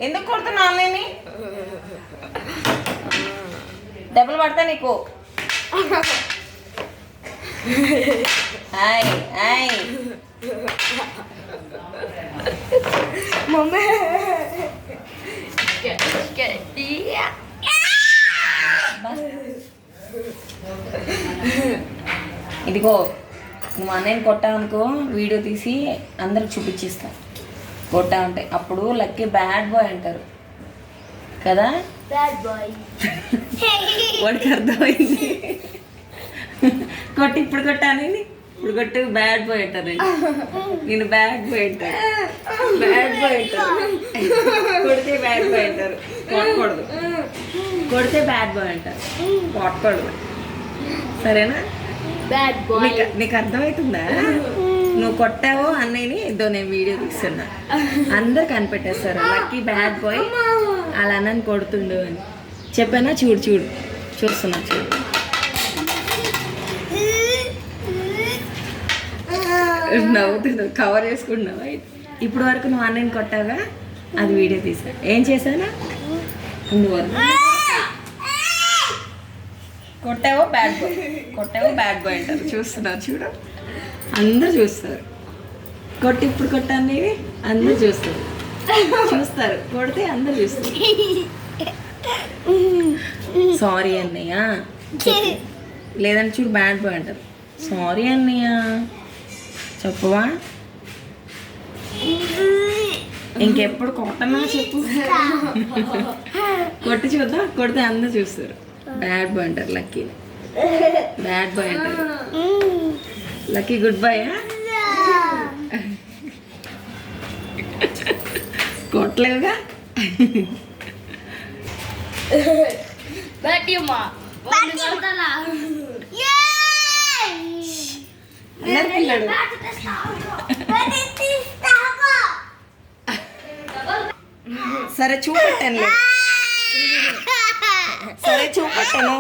ఎందుకు కొడుతున్నా అన్నయ్యని? డబ్బులు పడతా నీకు. హాయ్ హాయ్ మమ్మీ ఇదిగో నువ్వు అన్నయ్యని కొట్టావనుకో వీడియో తీసి అందరికి చూపించిస్తా. కొట్టా ఉంటాయి అప్పుడు లక్కీ బ్యాడ్ బాయ్ అంటారు కదా. వాడికి అర్థమైంది. కొట్టి ఇప్పుడు కొట్టాను ఇప్పుడు కొట్టి బ్యాడ్ బాయ్ అంటారు. నేను బ్యాడ్ బాయ్ అంటారు. బ్యాడ్ బాయ్ అంటారు. కొడితే బ్యాడ్ బాయ్ అంటారు. కొట్టకూడదు. కొడితే బ్యాడ్ బాయ్ అంటారు. కొట్టకూడదు. సరేనా? నీకు అర్థమవుతుందా? నువ్వు కొట్టావో అన్నయ్యని ఇదో నేను వీడియో తీస్తున్నా. అందరు కనిపెట్టేస్తారు లక్కీ బ్యాడ్ బాయ్ అలా అన్నని కొడుతుండు అని చెప్పానా. చూడు చూడు చూస్తున్నా చూడు. నవ్వుతున్నావు కవర్ చేసుకుంటున్నావా? ఇప్పుడు వరకు నువ్వు అన్నయ్యని కొట్టావా అది వీడియో తీసా. ఏం చేశానా? ఇందువరకు కొట్టావో బ్యాడ్ బాయ్ కొట్టావో బ్యాడ్ బాయ్ అంటారు. చూస్తున్నారు చూడు అందరు చూస్తారు. కొట్టి ఇప్పుడు కొట్టాను అందరు చూస్తారు. చూస్తారు కొడితే అందరు చూస్తారు. సారీ అన్నయ్య లేదని చూడు బ్యాడ్ బాయ్ అంటారు. సారీ అన్నయ్య చెప్పవా? ఇంకెప్పుడు కొట్టనా చెప్పు. కొట్టి చూద్దాం. కొడితే అందరు చూస్తారు. బ్యాడ్ బాయ్ అంటారు లక్కీ. బ్యాడ్ బాయ్ అంటారు. Lucky good boy. కొట్టలేవుగా. పిల్లడు సరే చూపెట్టాను. సరే చూపెట్టాను.